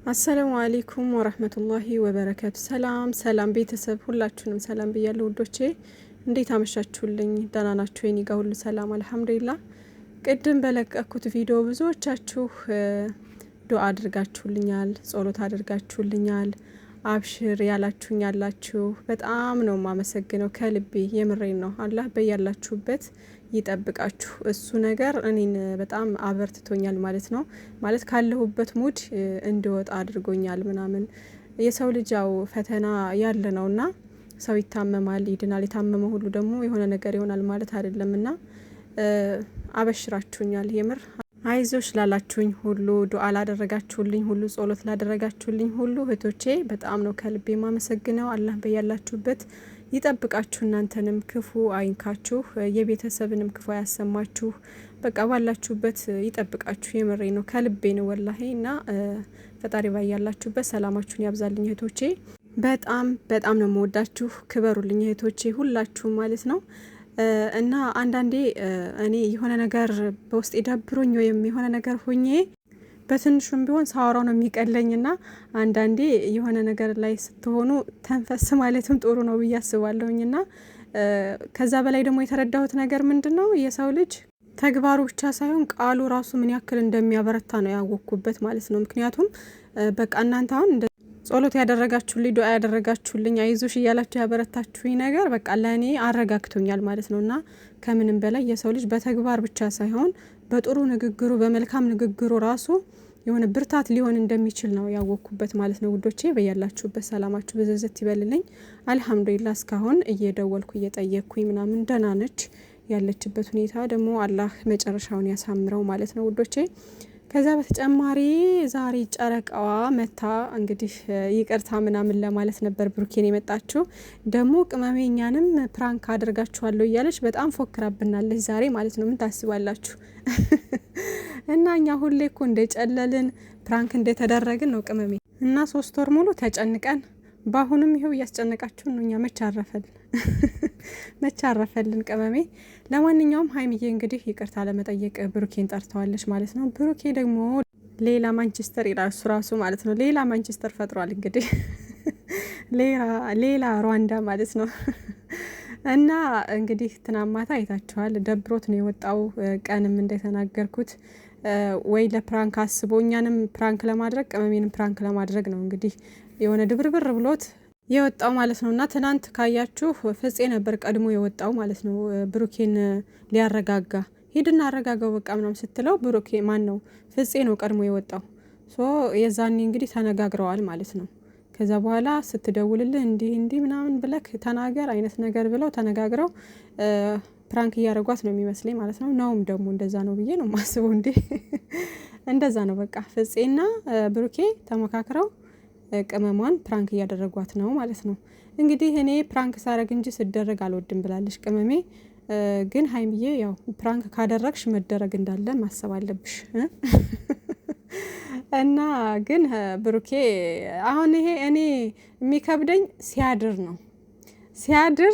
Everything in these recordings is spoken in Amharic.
አሰላሙ አለይኩም ወራህመቱላሂ ወበረካቱ። ሰላም ሰላም ቤተሰብ ሁላችሁንም ሰላም ብያለሁ ውዶቼ፣ እንዴት አመሻችሁልኝ? ደህና ናችሁ? የኔ ጋር ሁሉ ሰላም አልሐምዱሊላህ። ቅድም በለቀኩት ቪዲዮ ብዙዎቻችሁ ዱአ አድርጋችሁልኛል፣ ጸሎት አድርጋችሁልኛል፣ አብሽር ያላችሁኝ ያላችሁ በጣም ነው ማመሰግነው ከልቤ የምሬን ነው። አላህ በያላችሁበት ይጠብቃችሁ። እሱ ነገር እኔን በጣም አበርትቶኛል ማለት ነው። ማለት ካለሁበት ሙድ እንድወጣ አድርጎኛል ምናምን። የሰው ልጅ ያው ፈተና ያለ ነውና ሰው ይታመማል፣ ይድናል። የታመመ ሁሉ ደግሞ የሆነ ነገር ይሆናል ማለት አይደለምና አበሽራችሁኛል የምር። አይዞሽ ላላችሁኝ ሁሉ፣ ዱአ ላደረጋችሁልኝ ሁሉ፣ ጸሎት ላደረጋችሁልኝ ሁሉ እህቶቼ በጣም ነው ከልቤ ማመሰግነው። አላህ በያላችሁበት ይጠብቃችሁ፣ እናንተንም ክፉ አይንካችሁ፣ የቤተሰብንም ክፉ ያሰማችሁ። በቃ ባላችሁበት ይጠብቃችሁ። የምሬ ነው ከልቤ ነው ወላሂ። እና ፈጣሪ ባያላችሁበት ሰላማችሁን ያብዛልኝ እህቶቼ። በጣም በጣም ነው መወዳችሁ። ክበሩልኝ እህቶቼ ሁላችሁም ማለት ነው። እና አንዳንዴ እኔ የሆነ ነገር በውስጥ ደብሮኝ ወይም የሆነ ነገር ሆኜ በትንሹም ቢሆን ሳወራው ነው የሚቀለኝና አንዳንዴ የሆነ ነገር ላይ ስትሆኑ ተንፈስ ማለትም ጥሩ ነው ብዬ አስባለሁኝና ከዛ በላይ ደግሞ የተረዳሁት ነገር ምንድነው የሰው ልጅ ተግባሩ ብቻ ሳይሆን ቃሉ ራሱ ምን ያክል እንደሚያበረታ ነው ያወቅኩበት ማለት ነው። ምክንያቱም በቃ እናንተ አሁን ጸሎት ያደረጋችሁልኝ፣ ዱአ ያደረጋችሁልኝ፣ አይዞሽ እያላችሁ ያበረታችሁኝ ነገር በቃ ለእኔ አረጋግቶኛል ማለት ነውና ከምንም በላይ የሰው ልጅ በተግባር ብቻ ሳይሆን በጥሩ ንግግሩ፣ በመልካም ንግግሩ ራሱ የሆነ ብርታት ሊሆን እንደሚችል ነው ያወቅኩበት ማለት ነው ውዶቼ። በያላችሁበት ሰላማችሁ በዘዘት ይበልልኝ። አልሐምዱሊላህ እስካሁን እየደወልኩ እየጠየቅኩኝ ምናምን ደህና ነች። ያለችበት ሁኔታ ደግሞ አላህ መጨረሻውን ያሳምረው ማለት ነው ውዶቼ። ከዛ በተጨማሪ ዛሬ ጨረቃዋ መታ እንግዲህ ይቅርታ ምናምን ለማለት ነበር ብሩኬን የመጣችው። ደግሞ ቅመሜ እኛንም ፕራንክ አድርጋችኋለሁ እያለች በጣም ፎክራብናለች ዛሬ ማለት ነው። ምን ታስባላችሁ? እና እኛ ሁሌ እኮ እንደጨለልን ፕራንክ እንደተደረግን ነው ቅመሜ። እና 3 ወር ሙሉ ተጨንቀን በአሁንም ይኸው እያስጨነቃችሁን ነው። እኛ መቻረፈልን ቅመሜ። ለማንኛውም ሀይሚዬ እንግዲህ ይቅርታ ለመጠየቅ ብሩኬን ጠርተዋለች ማለት ነው። ብሩኬ ደግሞ ሌላ ማንቸስተር ይላል እሱ ራሱ ማለት ነው። ሌላ ማንቸስተር ፈጥሯል እንግዲህ ሌላ ሩዋንዳ ማለት ነው። እና እንግዲህ ትናንት ማታ አይታችኋል፣ ደብሮት ነው የወጣው። ቀንም እንደተናገርኩት ወይ ለፕራንክ አስቦ እኛንም ፕራንክ ለማድረግ ቅመሜንም ፕራንክ ለማድረግ ነው እንግዲህ የሆነ ድብርብር ብሎት የወጣው ማለት ነው። እና ትናንት ካያችሁ ፍፄ ነበር ቀድሞ የወጣው ማለት ነው። ብሩኬን ሊያረጋጋ ሂድና አረጋጋው በቃ ምናምን ስትለው ብሩኬ ማን ነው ፍፄ ነው ቀድሞ የወጣው። የዛኔ እንግዲህ ተነጋግረዋል ማለት ነው። ከዛ በኋላ ስትደውልልህ እንዲህ ምናምን ብለክ ተናገር አይነት ነገር ብለው ተነጋግረው ፕራንክ እያደረጓት ነው የሚመስለኝ ማለት ነው። ነውም ደግሞ እንደዛ ነው ብዬ ነው ማስበው። እንደዛ ነው በቃ ፍፄና ብሩኬ ተመካክረው ቅመሟን ፕራንክ እያደረጓት ነው ማለት ነው። እንግዲህ እኔ ፕራንክ ሳረግ እንጂ ስደረግ አልወድም ብላለች ቅመሜ። ግን ሀይሚዬ ያው ፕራንክ ካደረግሽ መደረግ እንዳለ ማሰብ አለብሽ። እና ግን ብሩኬ አሁን ይሄ እኔ የሚከብደኝ ሲያድር ነው። ሲያድር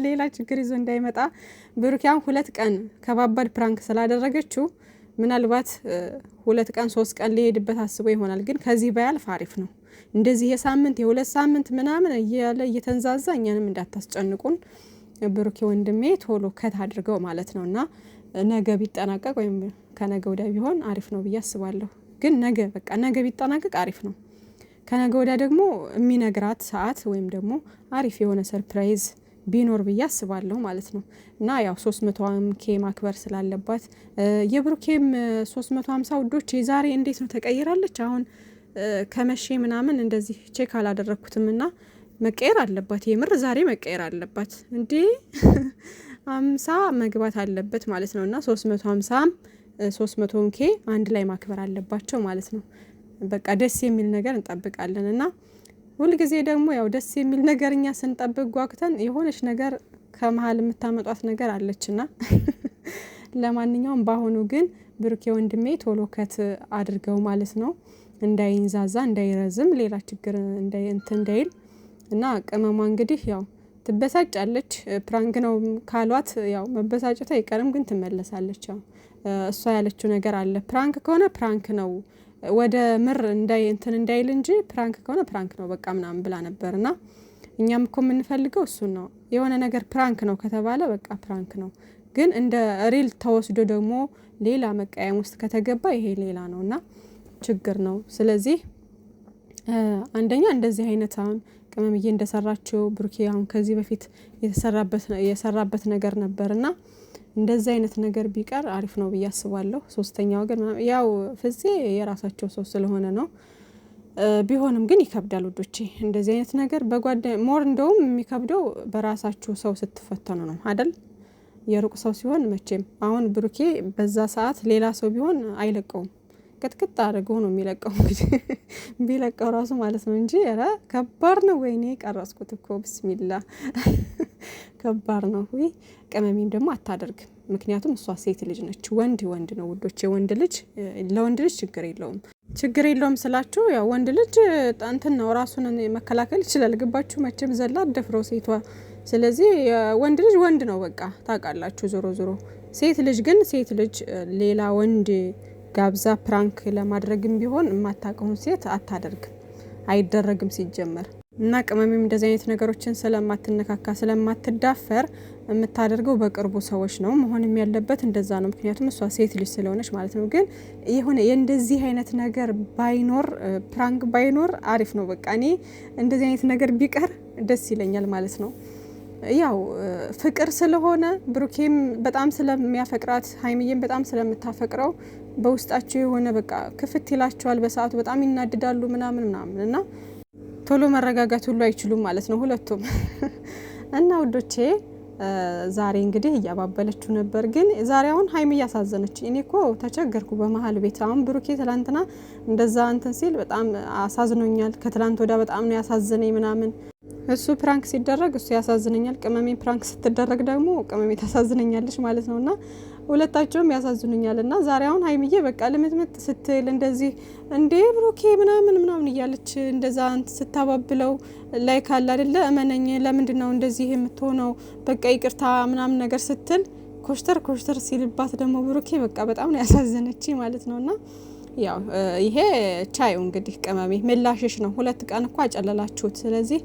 ሌላ ችግር ይዞ እንዳይመጣ ብሩኬ አሁን 2 ቀን ከባባድ ፕራንክ ስላደረገችው ምናልባት 2 ቀን 3 ቀን ሊሄድበት አስቦ ይሆናል። ግን ከዚህ ባያልፍ አሪፍ ነው። እንደዚህ የሳምንት የ2 ሳምንት ምናምን እያለ እየተንዛዛ እኛንም እንዳታስጨንቁን ብሩኬ ወንድሜ ቶሎ ከት አድርገው ማለት ነው። እና ነገ ቢጠናቀቅ ወይም ከነገ ወዲያ ቢሆን አሪፍ ነው ብዬ አስባለሁ። ግን ነገ ቢጠናቀቅ አሪፍ ነው። ከነገ ወዲያ ደግሞ የሚነግራት ሰዓት ወይም ደግሞ አሪፍ የሆነ ሰርፕራይዝ ቢኖር ብዬ አስባለሁ ማለት ነው። እና ያው 300K ማክበር ስላለባት የብሩኬም 350 ውዶች ዛሬ እንዴት ነው ተቀይራለች። አሁን ከመቼ ምናምን እንደዚህ ቼክ አላደረኩትም እና መቀየር አለባት። የምር ዛሬ መቀየር አለባት እንዴ 50 መግባት አለበት ማለት ነው። እና 300K አንድ ላይ ማክበር አለባቸው ማለት ነው። በቃ ደስ የሚል ነገር እንጠብቃለን። እና ሁልጊዜ ደግሞ ያው ደስ የሚል ነገር እኛ ስንጠብቅ ጓጉተን የሆነች ነገር ከመሀል የምታመጧት ነገር አለችና ለማንኛውም በአሁኑ ግን ብሩኬ ወንድሜ ቶሎ ከት አድርገው ማለት ነው። እንዳይንዛዛ እንዳይረዝም ሌላ ችግር እንዳይል እና ቅመሟ እንግዲህ ያው ትበሳጫለች። ፕራንክ ነው ካሏት ያው መበሳጨቷ አይቀርም፣ ግን ትመለሳለች። ያው እሷ ያለችው ነገር አለ። ፕራንክ ከሆነ ፕራንክ ነው ወደ ምር እንዳይል እንጂ ፕራንክ ከሆነ ፕራንክ ነው በቃ ምናምን ብላ ነበርና እኛም እኮ የምንፈልገው እሱን ነው። የሆነ ነገር ፕራንክ ነው ከተባለ በቃ ፕራንክ ነው። ግን እንደ ሪል ተወስዶ ደግሞ ሌላ መቀያየም ውስጥ ከተገባ ይሄ ሌላ ነውና ችግር ነው። ስለዚህ አንደኛ እንደዚህ አይነት አሁን ቅመምዬ እንደሰራችው ብሩኬ አሁን ከዚህ በፊት የሰራበት ነገር ነበርና እንደዚህ አይነት ነገር ቢቀር አሪፍ ነው ብዬ አስባለሁ። ሶስተኛው ግን ያው ፍፄ የራሳቸው ሰው ስለሆነ ነው። ቢሆንም ግን ይከብዳል ውዶቼ እንደዚህ አይነት ነገር ሞር እንደውም የሚከብደው በራሳችሁ ሰው ስትፈተኑ ነው አይደል? የሩቅ ሰው ሲሆን መቼም አሁን ብሩኬ በዛ ሰዓት ሌላ ሰው ቢሆን አይለቀውም። ቅጥቅጥ አድርጎ ነው የሚለቀው እንግዲህ ቢለቀው ራሱ ማለት ነው እንጂ ኧረ ከባድ ነው። ወይኔ ቀረጽኩት እኮ ብስሚላ ከባድ ነው። ወይ ቅመሜም ደግሞ አታደርግም። ምክንያቱም እሷ ሴት ልጅ ነች። ወንድ ነው ውዶቼ። ወንድ ልጅ ለወንድ ልጅ ችግር የለውም ስላችሁ ያው ወንድ ልጅ እንትን ነው ራሱን መከላከል ይችላል። ግባችሁ መቼም ዘላ ደፍሮ ሴቷ። ስለዚህ ወንድ ልጅ ወንድ ነው በቃ ታውቃላችሁ። ዞሮ ሴት ልጅ ግን ሌላ ወንድ ጋብዛ ፕራንክ ለማድረግም ቢሆን የማታውቀውን ሴት አታደርግም፣ አይደረግም ሲጀመር። እና ቅመሜም እንደዚህ አይነት ነገሮችን ስለማትነካካ ስለማትዳፈር የምታደርገው በቅርቡ ሰዎች ነው መሆንም ያለበት እንደዛ ነው። ምክንያቱም እሷ ሴት ልጅ ስለሆነች ማለት ነው። ግን የሆነ የእንደዚህ አይነት ነገር ባይኖር ፕራንክ ባይኖር አሪፍ ነው። በቃ እኔ እንደዚህ አይነት ነገር ቢቀር ደስ ይለኛል ማለት ነው። ያው ፍቅር ስለሆነ ብሩኬም በጣም ስለሚያፈቅራት ሀይሚዬም በጣም ስለምታፈቅረው በውስጣቸው የሆነ በቃ ክፍት ይላቸዋል። በሰዓቱ በጣም ይናድዳሉ ምናምን እና ቶሎ መረጋጋት ሁሉ አይችሉም ማለት ነው ሁለቱም። እና ውዶቼ ዛሬ እንግዲህ እያባበለችው ነበር። ግን ዛሬ አሁን ሀይሚ እያሳዘነች እኔ እኮ ተቸገርኩ በመሀል ቤት። አሁን ብሩኬ ትላንትና እንደዛ እንትን ሲል በጣም አሳዝኖኛል። ከትላንት ወዳ በጣም ነው ያሳዝነኝ ምናምን። እሱ ፕራንክ ሲደረግ እሱ ያሳዝነኛል፣ ቅመሜ ፕራንክ ስትደረግ ደግሞ ቅመሜ ታሳዝነኛለች ማለት ነውና ሁለታቸውም ያሳዝኑኛል። እና ዛሬ አሁን ሀይሚዬ በቃ ልምጥምጥ ስትል እንደዚህ እንዴ ብሩኬ ምናምን እያለች እንደዛ ስታባብለው ላይ ካለ አይደለ እመነኝ ለምንድነው እንደዚህ የምትሆነው በቃ ይቅርታ ምናምን ነገር ስትል ኮሽተር ሲልባት ደግሞ ብሩኬ በቃ በጣም ነው ያሳዘነች ማለት ነውና ያው ይሄ ቻዩ እንግዲህ ቅመሜ ምላሽሽ ነው። 2 ቀን እኮ አጨለላችሁት። ስለዚህ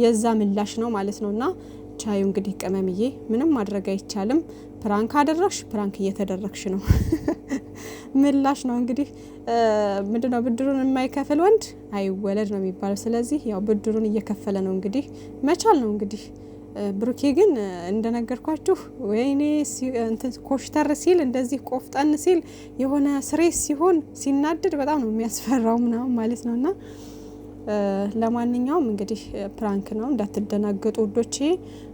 የዛ ምላሽ ነው ማለት ነውና ቻዩ እንግዲህ ቅመምዬ ምንም ማድረግ አይቻልም። ፕራንክ አደረግሽ፣ ፕራንክ እየተደረግሽ ነው። ምላሽ ነው እንግዲህ ምንድነው ብድሩን የማይከፍል ወንድ አይወለድ ነው የሚባለው። ስለዚህ ያው ብድሩን እየከፈለ ነው እንግዲህ መቻል ነው እንግዲህ። ብሩኬ ግን እንደነገርኳችሁ ወይኔ እንትን ኮሽተር ሲል እንደዚህ ቆፍጠን ሲል የሆነ ስሬስ ሲሆን ሲናደድ በጣም ነው የሚያስፈራው ምናምን ማለት ነውና ለማንኛውም እንግዲህ ፕራንክ ነው እንዳትደናገጡ ውዶቼ።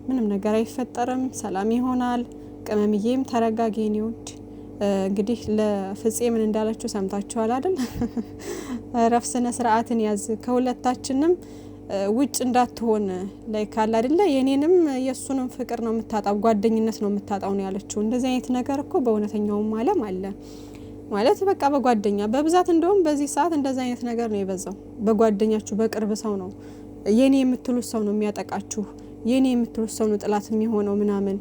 ምንም ነገር አይፈጠርም፣ ሰላም ይሆናል። ቅመምዬም ተረጋጊ የኔ ውድ። እንግዲህ ለፍፄ ምን እንዳለችው ሰምታችኋል አይደል? ረፍ ስነ ስርዓትን ያዝ ከሁለታችንም ውጭ እንዳትሆን ላይ ካለ አይደለ የኔንም የሱንም ፍቅር ነው የምታጣው፣ ጓደኝነት ነው የምታጣው ነው ያለችው። እንደዚህ አይነት ነገር እኮ በእውነተኛውም ዓለም አለ ማለት በቃ በጓደኛ በብዛት እንደውም በዚህ ሰዓት እንደዚህ አይነት ነገር ነው የበዛው። በጓደኛችሁ በቅርብ ሰው ነው የኔ የምትሉት ሰው ነው የሚያጠቃችሁ፣ የኔ የምትሉት ሰው ነው ጥላት የሚሆነው ምናምን።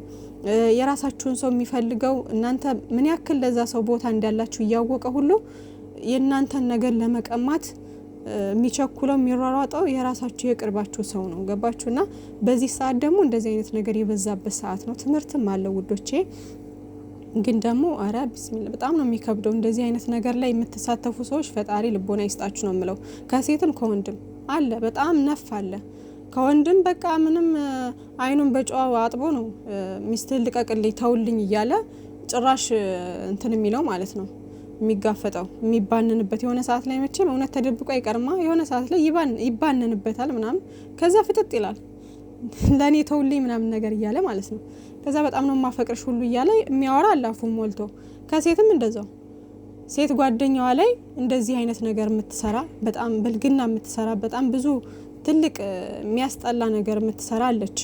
የራሳችሁን ሰው የሚፈልገው እናንተ ምን ያክል ለዛ ሰው ቦታ እንዳላችሁ እያወቀ ሁሉ የእናንተን ነገር ለመቀማት የሚቸኩለው የሚሯሯጠው የራሳችሁ የቅርባችሁ ሰው ነው። ገባችሁና በዚህ ሰዓት ደግሞ እንደዚህ አይነት ነገር የበዛበት ሰዓት ነው። ትምህርትም አለው ውዶቼ። ግን ደግሞ አረ ቢስሚላህ በጣም ነው የሚከብደው። እንደዚህ አይነት ነገር ላይ የምትሳተፉ ሰዎች ፈጣሪ ልቦና ይስጣችሁ ነው የምለው። ከሴትም ከወንድም አለ በጣም ነፍ አለ። ከወንድም በቃ ምንም አይኑን በጨዋ አጥቦ ነው ሚስትህን ልቀቅልኝ ተውልኝ እያለ ጭራሽ እንትን የሚለው ማለት ነው የሚጋፈጠው የሚባንንበት። የሆነ ሰዓት ላይ መቼም እውነት ተደብቆ አይቀርማ። የሆነ ሰዓት ላይ ይባንንበታል ምናምን፣ ከዛ ፍጥጥ ይላል ለኔ ተውልኝ ምናምን ነገር እያለ ማለት ነው። ከዛ በጣም ነው ማፈቅርሽ ሁሉ እያለ የሚያወራ አላፉ ሞልቶ። ከሴትም እንደዛው ሴት ጓደኛዋ ላይ እንደዚህ አይነት ነገር የምትሰራ በጣም ብልግና የምትሰራ በጣም ብዙ ትልቅ የሚያስጠላ ነገር የምትሰራ አለች።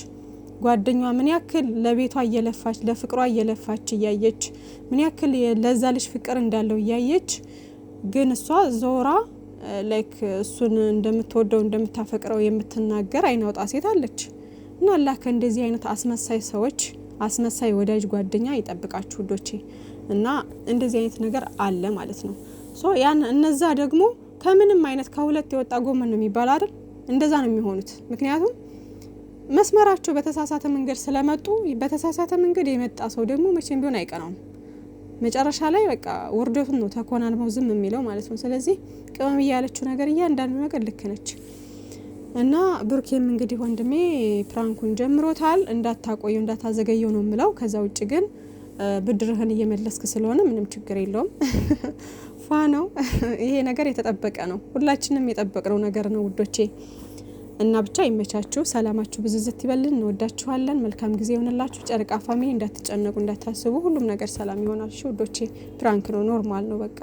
ጓደኛዋ ምን ያክል ለቤቷ እየለፋች ለፍቅሯ እየለፋች እያየች ምን ያክል ለዛ ልጅ ፍቅር እንዳለው እያየች ግን እሷ ዞራ ላይክ እሱን እንደምትወደው እንደምታፈቅረው የምትናገር አይናውጣ ሴት አለች። እና አላህ ከእንደዚህ አይነት አስመሳይ ሰዎች አስመሳይ ወዳጅ ጓደኛ ይጠብቃችሁ ውዶቼ። እና እንደዚህ አይነት ነገር አለ ማለት ነው። ያን እነዛ ደግሞ ከምንም አይነት ከሁለት የወጣ ጎመን ነው የሚባለው አይደል? እንደዛ ነው የሚሆኑት። ምክንያቱም መስመራቸው በተሳሳተ መንገድ ስለመጡ በተሳሳተ መንገድ የመጣ ሰው ደግሞ መቼም ቢሆን አይቀናም። መጨረሻ ላይ በቃ ውርደቱን ነው ተኮናንመው ዝም የሚለው ማለት ነው። ስለዚህ ቅመም ያለችው ነገር እያንዳንዱ ነገር ልክ ነች። እና ብሩኬም እንግዲህ ወንድሜ ፕራንኩን ጀምሮታል። እንዳታቆየው እንዳታዘገየው ነው የምለው። ከዛ ውጭ ግን ብድርህን እየመለስክ ስለሆነ ምንም ችግር የለውም። ፋ ነው ይሄ ነገር የተጠበቀ ነው። ሁላችንም የጠበቅነው ነገር ነው ውዶቼ። እና ብቻ ይመቻችሁ፣ ሰላማችሁ ብዝዝት ይበልን። እንወዳችኋለን። መልካም ጊዜ ይሆንላችሁ። ጨረቃ ፋሚሊ እንዳትጨነቁ እንዳታስቡ፣ ሁሉም ነገር ሰላም ይሆናል። እሺ ውዶቼ፣ ፕራንክ ነው፣ ኖርማል ነው በቃ።